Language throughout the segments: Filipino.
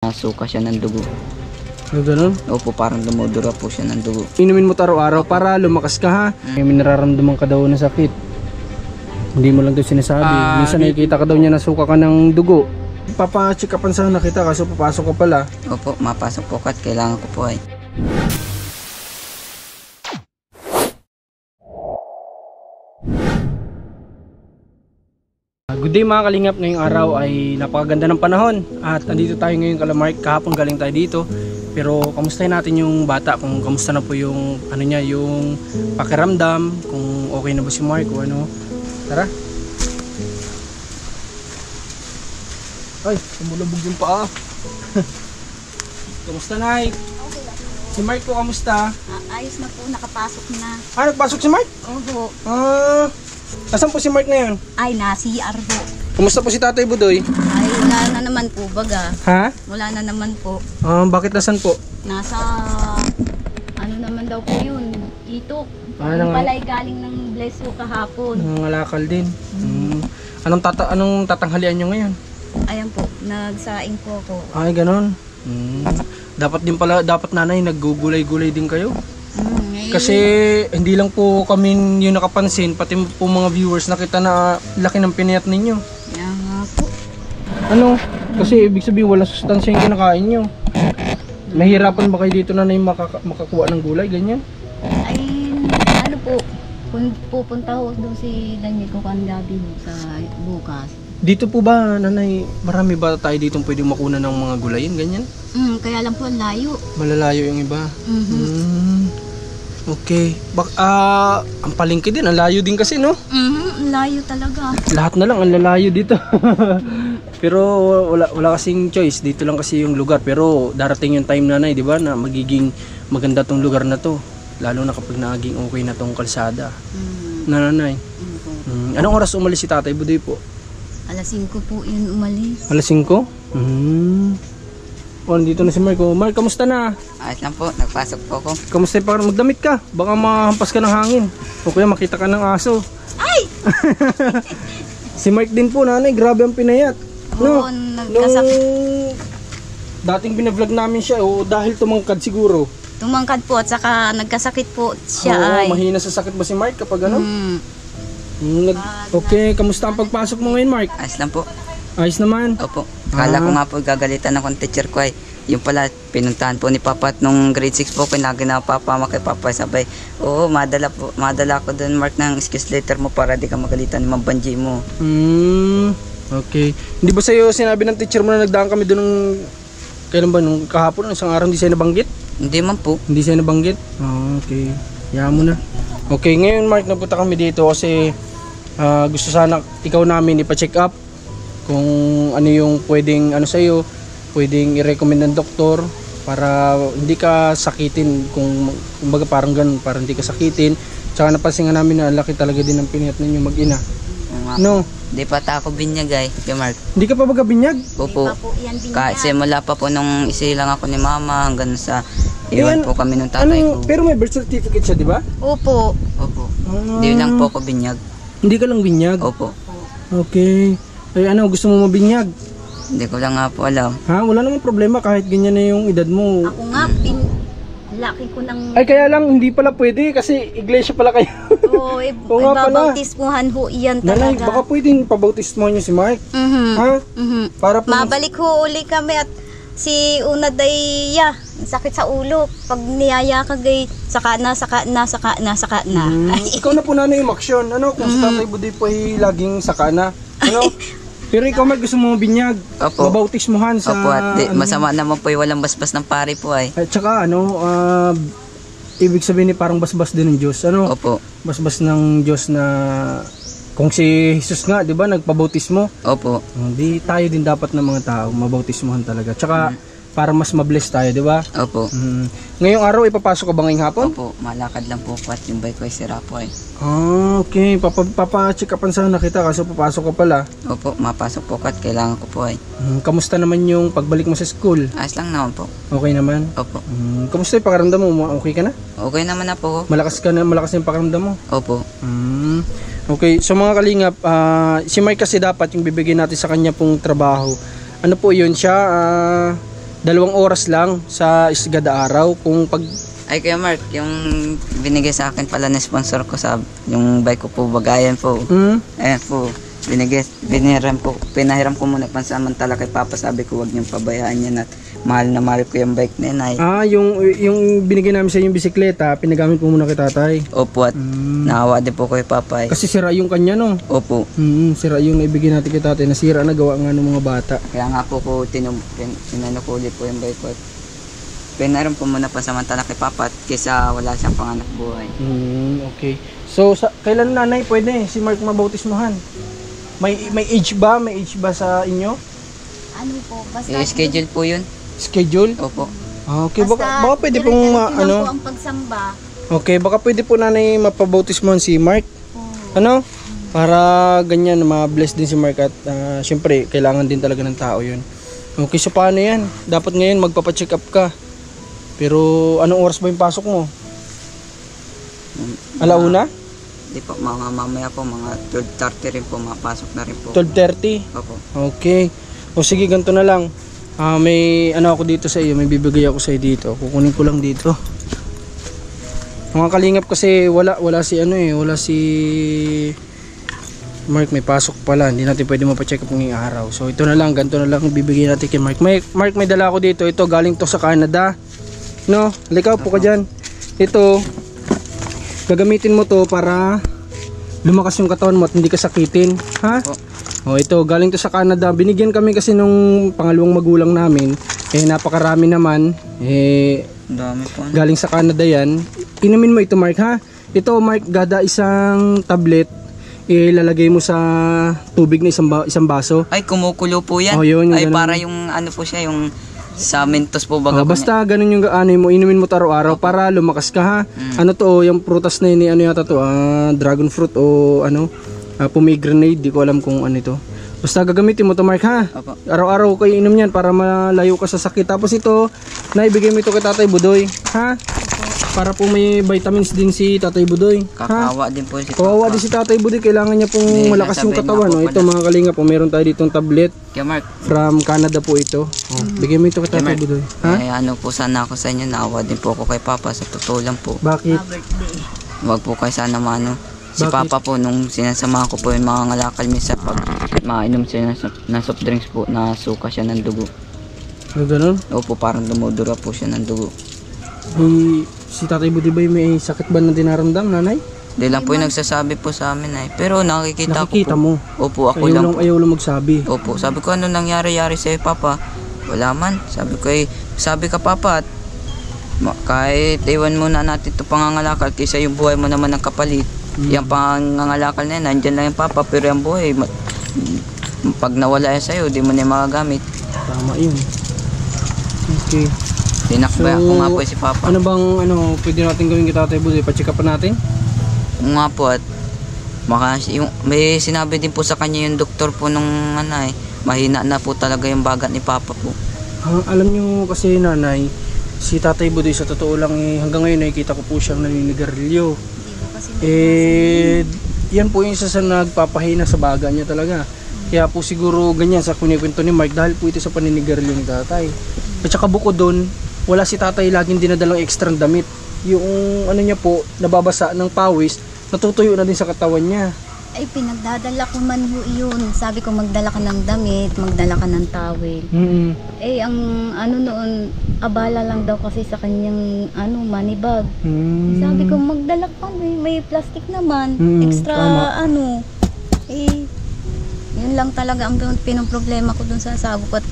Nasuka siya ng dugo. Ganun? Opo, parang dumudura po siya ng dugo. Inumin mo araw-araw para lumakas ka ha. May nararamdaman ka daw na sakit. Hindi mo lang daw sinasabi. Minsan nakikita ka daw niya nasuka ka ng dugo. Papa-check upan sana kita kaso papasok ka pala. Opo, mapasok po at kailangan ko po ay. Good day mga kalingap, ngayong araw ay napakaganda ng panahon at nandito tayo ngayon kala Mark. Kahapon galing tayo dito pero kamustahin natin yung bata kung kamusta na po yung ano niya, yung pakiramdam, kung okay na ba si Mark o ano. Tara. Ay, tumulabog yung paa. Kamusta Nay? Okay lang. Si Mark po kamusta? Ayos na po, nakapasok na. Nagpasok si Mark? Oho. Nasaan po si Mark ngayon? Ay, nasi-CR po. Kumusta po si Tatay Budoy? Ay, wala na naman po, baga. Ha? Wala na naman po. Bakit nasan po? Nasa, ano naman daw po yun, Itok. Ano Yung nga? pala'y galing ng Blesso kahapon. Nangangalakal din. Anong tatanghalian nyo ngayon? Ayan po, nagsaing po ako. Ay, ganon. Dapat din pala, dapat nanay, naggugulay-gulay din kayo. Kasi hindi lang po kami yung nakapansin, pati po mga viewers nakita na laki ng pinayat ninyo. Yan nga po. Ano? Kasi ibig sabihin walang sustansya yung kinakain nyo. Mahirapan ba kayo dito nanay makakuha ng gulay, ganyan? Ay, ano po, pupunta ho doon si Daniel ko kangabi sa bukas. Dito po ba nanay, marami ba tayo dito pwedeng makuna ng mga gulayin, ganyan? Kaya lang po ang layo. Malalayo yung iba. Okay. Ang palengke din, ang layo din kasi, no? Ang layo talaga. Lahat na lang ang lalayo dito. Pero wala kasing choice, dito lang kasi yung lugar. Pero darating yung time nanay, di ba, na magiging maganda tong lugar na to. Lalo na kapag naging okay na tong kalsada. Nanay. Anong oras umalis si Tatay Budoy po? Alas 5 po yun umalis. Alas 5? Dito na si Mark. Mark, kamusta na? Ayos lang po, nagpasok po ako. Kamusta pa? Magdamit ka. Baka mahampas ka ng hangin. O kaya makita ka ng aso. Ay! Si Mark din po, nanay. Grabe ang pinayat. No? Oo, nagkasakit. Dating binavlog namin siya, dahil tumangkad siguro. Tumangkad po at saka nagkasakit po siya ay. Mahina sa sakit ba si Mark kapag ano? Okay, kamusta ang pagpasok mo ngayon, Mark? Ayos lang po. Ayos naman. Opo. Kala ko nga po gagalitan akong teacher ko ay. Yung pala, pinuntahan po ni Papa at nung grade 6 po, pinagi na Papa kay Papa. Sabay, oo, madala ko dun Mark ng excuse letter mo para di ka magalitan ni Ma'am Banji mo. Okay. Hindi ba sa'yo sinabi ng teacher mo na nagdaan kami dun ng, kailan ba, nung kahapon, isang araw hindi sa'yo nabanggit? Hindi man po. Hindi sa'yo nabanggit? Okay. Hayaan mo na. Okay, ngayon Mark, nagpunta kami dito kasi gusto sana ikaw namin ipa-check up kung ano yung pwedeng ano sa'yo, pwedeng i-recommend ng doktor para hindi ka sakitin, kumbaga parang ganun, para hindi ka sakitin. Tsaka napansin nga namin na laki talaga din ang pinayat ninyo mag-ina. No? Di pa ako binyag ay, kay Mark. Hindi ka pa ba binyag? Opo. Di pa po yan binyag. Kahit simula pa po nung isilang ako ni Mama hanggang sa iwan po kami ng tatay ko. Pero may birth certificate siya, di ba? Opo. Opo. Di lang po ako binyag. Hindi ka lang binyag? Opo. Okay. Ay ano, gusto mo mabinyag? Hindi ko lang nga po alam. Ha? Wala namang problema kahit ganyan na yung edad mo. Ako nga, laki ko ng... Ay kaya lang, hindi pala pwede kasi iglesia pala kayo. Oo, Oo nga pala. ibabautismuhan ho iyan Nanay, talaga. baka pwedeng pabautismohan niyo si Mark. Ha? Para po Mabalik ho uli kami at si Una Daya, sakit sa ulo. Pag niyaya ka gay, saka na. Ikaw na po nanay yung aksyon. Ano, kung sa Tatay Budoy po ay laging saka na. Ano? Pero ikaw Mark, gusto mo binyag. Opo. Mabautismohan sa... Opo, at masama naman po yung walang basbas ng pari po ay. At saka ano, ibig sabihin parang basbas din ng Diyos. Ano? Opo. Basbas ng Diyos na kung si Jesus nga, 'di ba, nagpabautismo. Opo. Hindi tayo din dapat ng mga tao mabautismohan talaga. Tsaka para mas mabless tayo, 'di ba? Opo. Ngayong araw ipapasok ka ba ngayong hapon? Opo, malakad lang po at yung bike ko ay sira po ay. Okay. Papa-check upan sana kita kasi papasok ka pala. Opo, mapasok po at kailangan ko po ay. Kamusta naman yung pagbalik mo sa school? Ayos lang naman po. Okay naman? Opo. Kamusta yung pakiramdam mo? Okay ka na? Okay naman na po. Malakas na yung pakiramdam mo? Opo. Okay, so mga kalingap, si Mike kasi dapat yung bibigyan natin sa kanya pong trabaho. Ano po yun siya? 2 oras lang sa isgada araw. Kung pag Ay, Kuya Mark, yung binigay sa akin pala na sponsor ko sa yung bike ko po, bagayan po. Ayan po, pinahiram ko muna pansamantala kay Papa. Sabi ko, wag niyong pabayaan yan at mahal na mahal ko yung bike na yun ay. yung binigay namin sa yung bisikleta, pinagamit mo muna kay tatay. Opo, at naawa din po kay Papa ay. Kasi sira yung kanya, no? Opo. Sira yung naibigay natin kay tatay. Nasira na, gawa nga ng mga bata. Kaya nga po ko tinano ko ulit po yung bike ko. At pinahiram ko muna pansamantala kay Papa at kaysa wala siyang panganak buhay. Okay. So, kailan nanay pwede si Mark mabautismohan? May age ba? May age ba sa inyo? Ano po, basta I-schedule po yun. Schedule? Opo. Okay, baka pwede pong po ang pagsamba. Okay, baka pwede po nanay mapabautismohan si Mark. Ano? Para ganyan, ma-bless din si Mark at syempre, kailangan din talaga ng tao yun. Okay, so paano yan? Dapat ngayon magpapacheck up ka. Pero anong oras ba yung pasok mo? Alauna? Di po, mamaya po, mga 12:30 rin po, mapasok na rin po. 12:30? Opo. Okay. O sige, ganito na lang. May ano ako dito sa iyo, may bibigay ako sa iyo dito. Kukunin ko lang dito. Mga kalingap kasi wala si Mark, may pasok pala. Hindi natin pwede mapacheck up ngayong araw. So ito na lang, ganito na lang bibigay natin kay Mark. Mark, may dala ako dito. Ito galing to sa Canada. No, halika po ka dyan. Ito, gagamitin mo to para lumakas yung katawan mo at hindi ka sakitin. Ha? O ito, galing to sa Canada. Binigyan kami kasi nung pangalawang magulang namin. Napakarami naman. Dami po. Galing sa Canada yan. Inumin mo ito, Mark, ha? Ito, Mark, gada isang tablet. Ilalagay mo sa tubig na isang baso. Ay, kumukulo po yan. Yun, ay, ganun. para yung ano po siya, yung sa Mentos po baga. Basta ganun yung inumin mo araw-araw para lumakas ka, ha? Ano to, yung prutas na yun, ano yata to, dragon fruit o pomegranate, di ko alam kung ano ito. Basta gagamitin mo to, Mark, ha? Opo. Araw-araw kayo inom yan para malayo ka sa sakit. Tapos ito, naibigay mo ito kay Tatay Budoy, ha? Para po may vitamins din si Tatay Budoy. Kakawa din po si Kawawa Papa. din si Tatay Budoy, kailangan niya pong malakas yung sasabihin katawan. nga po Ito mga kalinga po, meron tayo ditong tablet Kaya Mark, from Canada po ito. Bigay mo ito kay Tatay Mark, Budoy. Ha? ano po sana ako sa inyo, naawa din po ako kay Papa, sa totoo lang po. Bakit? Wag po kayo sana maano. Si Bakit? Papa po, nung sinasama ko po yung mga ngalakal minsan pag mainom siya na soft drinks po, nasuka siya ng dugo. Ganun? Opo, parang dumudura po siya ng dugo. Si Tatay Budoy ba may sakit ba na dinaramdam, nanay? Di lang po yung nagsasabi po sa amin ay. Pero nakikita Nakikita ko po. mo? Opo, ako lang po. Ayaw lang magsabi. Opo, sabi ko ano nangyari-yari sa'yo Papa? Wala man. Sabi ko sabi ka Papa, kahit iwan muna natin ito pangangalakal kaysa yung buhay mo naman ang kapalit. Yung pangangalakal na yan, nandyan lang yung Papa, pero yung buhay, pag nawala yan sa'yo, di mo na yung magagamit. Tama yun. Okay. Tinakbay ako nga po si Papa. Ano bang pwede natin gawin kay Tatay Budoy? Pa-check up pa natin? Nga po at may sinabi din po sa kanya yung doktor po nung mahina na po talaga yung bagat ni Papa po. Alam nyo kasi nanay, si Tatay Budoy sa totoo lang hanggang ngayon nakikita ko po siyang naninigarilyo. Yan po yung isa sa nagpapahina sa baga niya talaga. Kaya po siguro ganyan sa kunikwento ni Mark dahil po ito sa paninigarilyo ni Tatay. At saka bukod doon, wala si Tatay laging dinadalang ekstrang damit. Yung niya po, nababasa ng pawis, natutuyo na din sa katawan niya. Ay, pinagdadala ko man ho yun. Sabi ko, magdala ka ng damit, magdala ka ng towel. Ang noon, abala lang daw kasi sa kanyang money bag. Sabi ko, magdala ka, may plastic naman. Extra, tama. Yun lang talaga ang pinoproblema ko dun sa asawa ko. At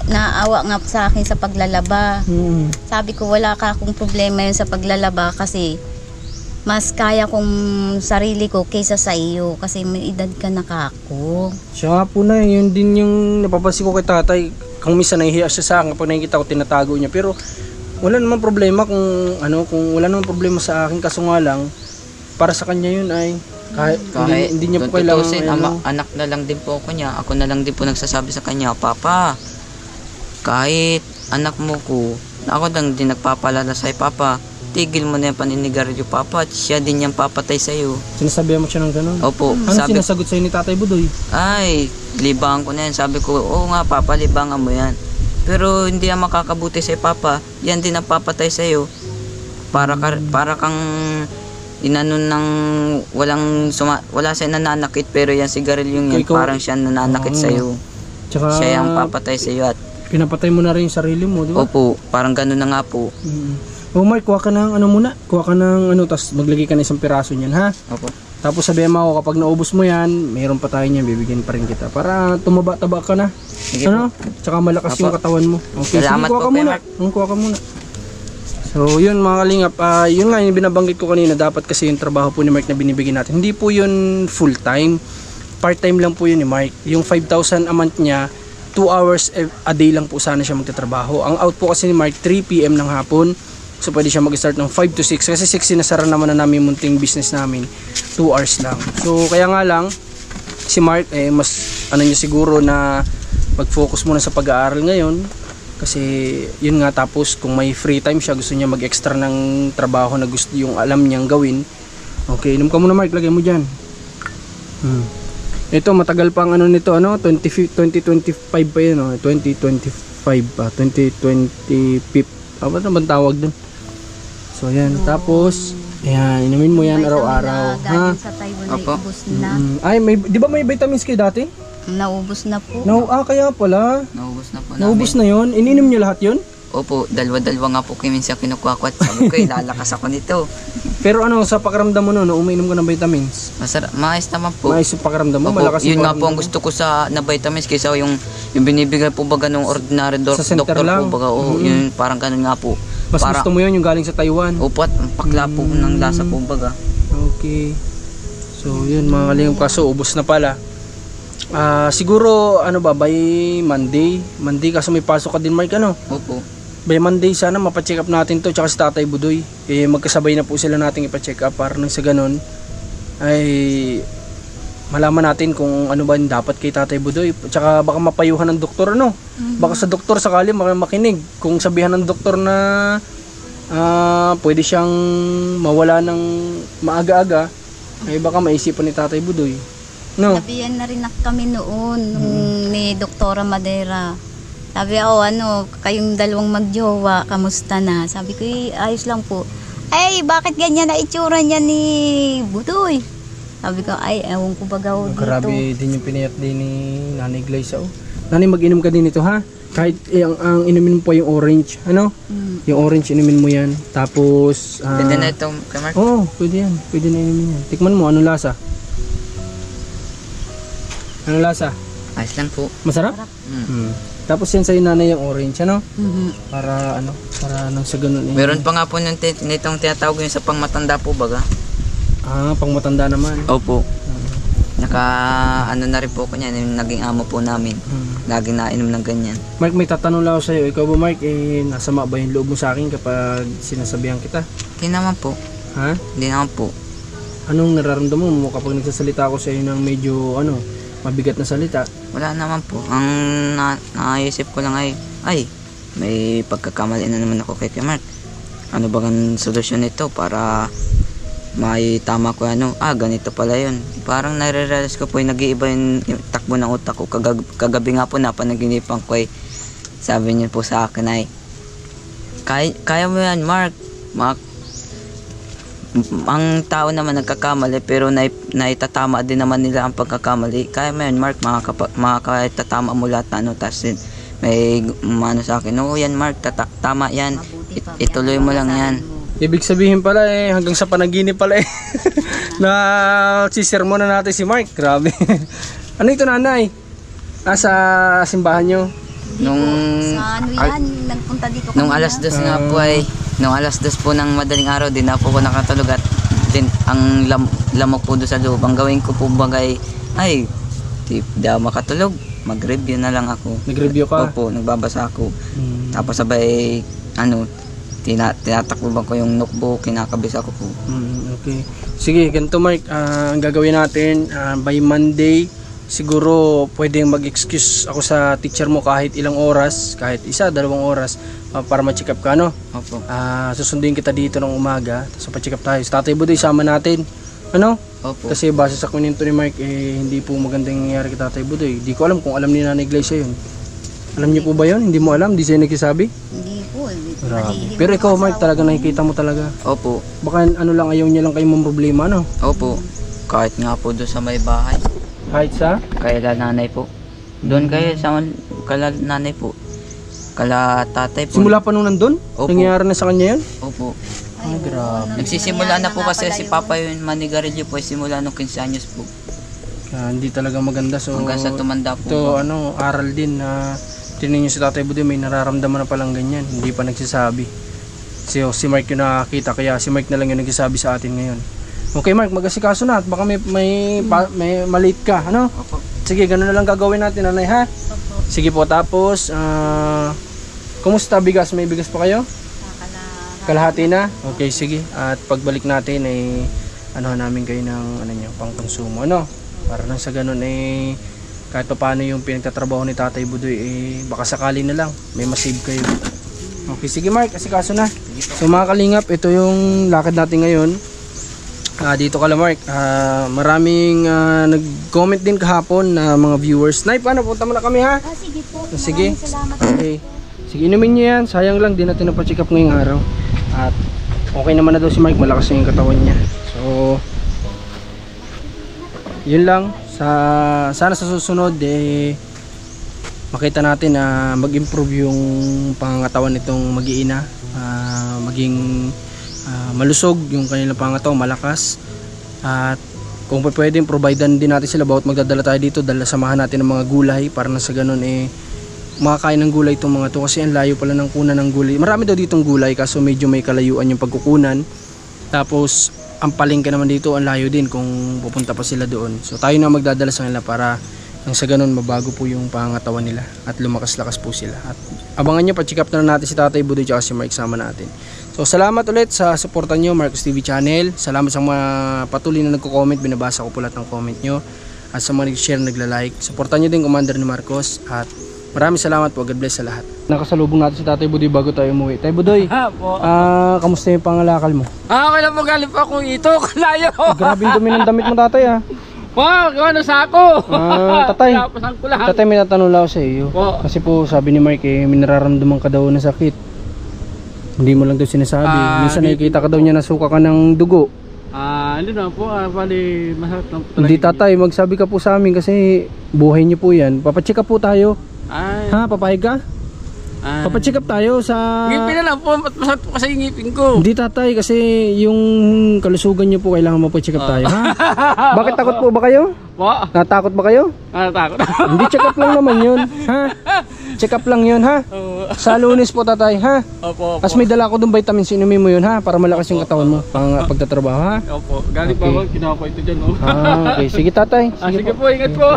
naawa nga sa akin sa paglalaba. Sabi ko, wala ka akong problema yun sa paglalaba kasi mas kaya kong sarili ko kaysa sa iyo kasi may edad ka na kako. Siya nga po na, yun din yung napapansin ko kay Tatay. Kung minsan nahihiya siya sa akin, pag nakikita ko tinatago niya. Pero wala namang problema kung wala namang problema sa akin, kaso nga lang para sa kanya yun ay kahit hindi niya po kailangan anak na lang din po ako niya. Ako na lang din po nagsasabi sa kanya, Papa, kahit anak mo ko, ako lang din nagpapalala sa'yo, Papa, tigil mo na yung paninigarilyo, Papa, at siya din yung papatay sa'yo. Sinasabihan mo siya ng gano'n? Opo. Ano sinasagot sa'yo ni Tatay Budoy? Ay, libangan ko na yan. Sabi ko, oo nga Papa, libangan mo yan. Pero hindi yan makakabuti sa papa. Yan din ang papatay sa iyo. Para kang inanon ng wala siya nananakit, pero yan sigarilyo yan, parang siya nananakit sa iyo. Tsaka, siya yung papatay sa iyo at pinapatay mo na rin yung sarili mo, di ba? opo, parang gano'n na nga po. Oh Mark, kuha ka ng ano muna. Kuha ka ng ano, tapos maglagay ka ng isang piraso niyan, ha? Opo. Tapos sabihin mo ako, kapag naubos mo yan, mayroon pa tayo niyan, bibigyan pa rin kita. Para tumaba-taba ka na. Sige Ano? Tsaka malakas Opo. yung katawan mo. Okay, Salamat sige, kuha po, ka Kuya muna. Mark. Kuha ka muna. So, yun mga kalingap. Yun nga, yung binabanggit ko kanina, dapat kasi yung trabaho po ni Mark na binibigyan natin. Hindi po yun full-time. Part-time lang po yun ni Mark. Yung 5,000 a month niya, 2 hours a day lang po sana siya magtatrabaho. Ang out po kasi ni Mark, 3 PM ng hapon. So pwede siya mag-start ng 5 to 6. Kasi 6 sinasara naman na namin munting business namin. 2 hours lang. So kaya nga lang, si Mark, mas ano niya siguro na mag-focus muna sa pag-aaral ngayon. Kasi yun nga, tapos kung may free time siya, gusto niya mag-extra ng trabaho na gusto yung alam niyang gawin. Okay, inom ka muna Mark, lagay mo dyan. Ito matagal pang ano nito, ano, 2025 pa yun, no? 2025 pa, 2025. Ano naman tawag dun? So yan, tapos ayan, inumin mo yan araw-araw, ha? Galing sa Taiwan ay Opo. ubos na. Ay, di ba may vitamins kayo dati? Naubos na po. No, kaya pala. Naubos na po Naubos namin. na yon. Ininom niyo lahat yun? Opo, dalawa-dalawa nga po kayo minsan kinukuha ko at sabi ko, lalakas ako nito. Pero ano, sa pakiramdam mo no, umiinom ka ng vitamins? Masarap, maayos naman po. Maayos yung pakiramdam mo, Opo, malakas yun yung nga po ang pakiramdam mo. gusto ko sa na vitamins kaysa yung binibigay po baga ng ordinary Sa center doktor lang. po baga. Oo, yun parang ganun nga po. Mas gusto mo yun yung galing sa Taiwan. Opo, at ang pakla po ng lasa po baga. Okay. So yun mga kalingap, kaso ubos na pala. Siguro ano ba, by Monday kaso may pasok ka din Mark, ano? Opo. By Monday sana mapacheck up natin to, tsaka si Tatay Budoy. Magkasabay na po sila nating ipacheck up para nang sa ganun ay malaman natin kung ano ba yung dapat kay Tatay Budoy. Tsaka baka mapayuhan ng doktor, ano? Baka sa doktor sakali makinig. Kung sabihan ng doktor na pwede siyang mawala ng maaga-aga, ay baka maisipan ni Tatay Budoy. No? Sabihan na rin kami noon ni Doktora Madera. Sabi ako, kayong dalawang magjowa, kamusta na? Sabi ko, ayos lang po. Ay, bakit ganyan na itsura niya ni Budoy? Sabi ko, ay, ewan ko baga ho dito. Grabe din yung pinayat din ni Nanay Glyza. Nanay, mag-inom ka din ito, ha? Kahit ang inumin mo pa yung orange, ano? Yung orange inumin mo yan. Tapos Pwede na ito, Mark. Oo, pwede yan. Pwede na inumin yan. Tikman mo, anong lasa? Anong lasa? Ayos lang po. Masarap? Tapos yan sa'yo nanay yung orange, ano? Para nang sa ganun. Meron pa nga po nitong tinatawag yung sa pangmatanda po baga. Pang matanda naman. Opo. Na rin po ko niyan, yung naging amo po namin. Laging nainom ng ganyan. Mark, may tatanong lang ako sa'yo. Ikaw ba Mark, nasama ba yung loob mo sa akin kapag sinasabihan kita? Hindi naman po. Ha? Hindi naman po. Anong nararamdaman mo kapag nagsasalita ako sa'yo ng medyo mabigat na salita? Wala naman po. Ang naisip ko lang ay may pagkakamali na naman ako kay Mark. Ano ba ang solusyon nito para may tama ko ganito pala yun. Parang nare-realize ko po yung nag-iiba yung takbo ng utak ko. Kagabi nga po napanaginipan ko sabi niyo po sa akin kaya mo yan Mark. Ang tao naman nagkakamali pero naitatama din naman nila ang pagkakamali. Kaya mo yan Mark, makakatatama mo lahat na tapos may sa akin, yan Mark, tama yan, ituloy mo lang yan. Ibig sabihin pala hanggang sa panaginip pala na sisermon na natin si Mark. Grabe. Ano ito nanay? Nasa simbahan nyo? Nung nagpunta dito nung alas 2 nga po nung alas 2 po ng madaling araw din na po ako nakatulog at din ang lamok po doon sa loob. Ang gawin ko po bagay di ako makatulog, mag-review na lang ako. Nag-review ka? Opo, nagbabasa ako. Tapos sabay tinatakbo ko yung notebook, kinakabisa ko po. Okay. Sige, ganito Mark, ang gagawin natin by Monday, siguro pwedeng mag-excuse ako sa teacher mo kahit ilang oras, kahit 1-2 oras para ma-check up ka, no? Opo. Susundin kita dito ng umaga, tapos pa-check up tayo. Sa Tatay Budoy, sama natin. Ano? Opo. Kasi base sa kwento ni Mark, hindi po magandang nangyayari kay Tatay Budoy. Di ko alam kung alam ni Nanay Glyza yun. Alam niyo po ba yun? Hindi mo alam? Hindi siya nagsasabi? Hindi po. Grabe. Malihim Pero yung ikaw Mark, asawa talaga ko. nakikita mo talaga. Opo. Baka ano lang, ayaw niya lang kayo mong problema, no? Opo. Kahit nga po doon sa may bahay. Kahit sa? Kaya nanay po. Doon kayo sa kala nanay po. Kala tatay po. Simula pa nung nandun? Opo. Nangyayari na sa kanya yun? Opo. Ay, grabe. Nagsisimula na po nga kasi pala si yun. Papa yung manigarilyo po simula nung 15 anyos po. Hindi talaga maganda. So, Hanggang sa tumanda po. ito, aral din na tinan nyo si Tatay Budoy, may nararamdaman na palang ganyan. Hindi pa nagsasabi. Si Mark yung nakakita, kaya si Mark na lang yung nagsasabi sa atin ngayon. Okay Mark, mag-asikaso na at baka may malate ka, ano? Opo. Sige, ganun na lang gagawin natin, nanay, ha? Opo. Sige po, tapos, kumusta bigas? May bigas pa kayo? Kalahati na? Okay, sige. At pagbalik natin, ano namin kayo ng pang konsumo, ano? Para nang sa ganun, kahit pa paano yung pinagtatrabaho ni Tatay Budoy, baka sakali na lang, may masave kayo. Okay, sige Mark, asikaso na. So mga kalingap, ito yung lakad natin ngayon. Dito ka lang Mark, maraming nag-comment din kahapon na mga viewers. Nay, paano? Punta mo na kami ha? Sige po. Sige. Maraming salamat. Okay. Sige, inumin niyo yan. Sayang lang, di natin napacheck up ngayong araw. At okay naman na daw si Mark, malakas na yung katawan niya. So, yun lang. Sana sa susunod, makita natin na mag-improve yung pangangatawan nitong mag-iina. Maging malusog yung kanilang pangangatawan, malakas. At kung pwedeng providean din natin sila bawat magdadala tayo dito, dala samahan natin ng mga gulay para na sa ganun makakain ng gulay itong mga to, kasi ang layo pala ng kunan ng gulay. Marami daw ditong gulay kaso medyo may kalayuan yung pagkukunan. Tapos ang palengke naman dito ang layo din kung pupunta pa sila doon. So tayo na magdadala sa kanila para nang sa ganun mabago po yung pangangatawan nila at lumakas-lakas po sila. At abangan nyo, pa-check up na natin si Tatay Budoy at si Mark, sama natin. So salamat ulit sa suporta nyo, Marcos TV Channel. Salamat sa mga patuloy na nagko-comment, binabasa ko po lahat ng comment nyo. At sa mga nag-share, nagla-like. Suportan nyo din Commander ni Marcos. At maraming salamat po, God bless sa lahat. Nakasalubong natin si Tatay Budoy bago tayo umuwi. Tay Budoy, kamusta yung pangalakal mo? Okay lang po, galing po akong ito, kalayo. Grabe yung dumi ng damit mo, Tatay Wow, ano sa ako? Tatay, Pinapasan ko lang. Tatay, may natanong lang ako sa iyo. Po. Kasi po sabi ni Mark, may nararamdaman ka daw na sakit. Hindi mo lang daw sinasabi. Minsan nakikita ka daw niya nasuka ka ng dugo. Hindi na po, bali masakit lang po talaga. Hindi Tatay, magsabi ka po sa amin kasi buhay niyo po yan. Papacheck up po tayo. Ay, Ha, papayag ka? Papacheck up tayo sa... ngipin na lang po, masakit po kasi yung ngipin ko. Hindi Tatay, kasi yung kalusugan niyo po kailangan mapacheck up tayo. Ha? Bakit takot po ba kayo? Po, Natakot ba kayo? natakot. Hindi, check up lang naman yun. Ha? Check up lang yun, ha? Sa Lunes po Tatay, ha? Opo, opo. Tapos may dala ko dong vitamin C, inumin mo yun, ha? Para malakas yung katawan mo pagtatrabaho, ha? Opo, galing pa Okay. ako, kinuha ko ito dyan. Oh. Okay, sige Tatay. Sige po, ingat po.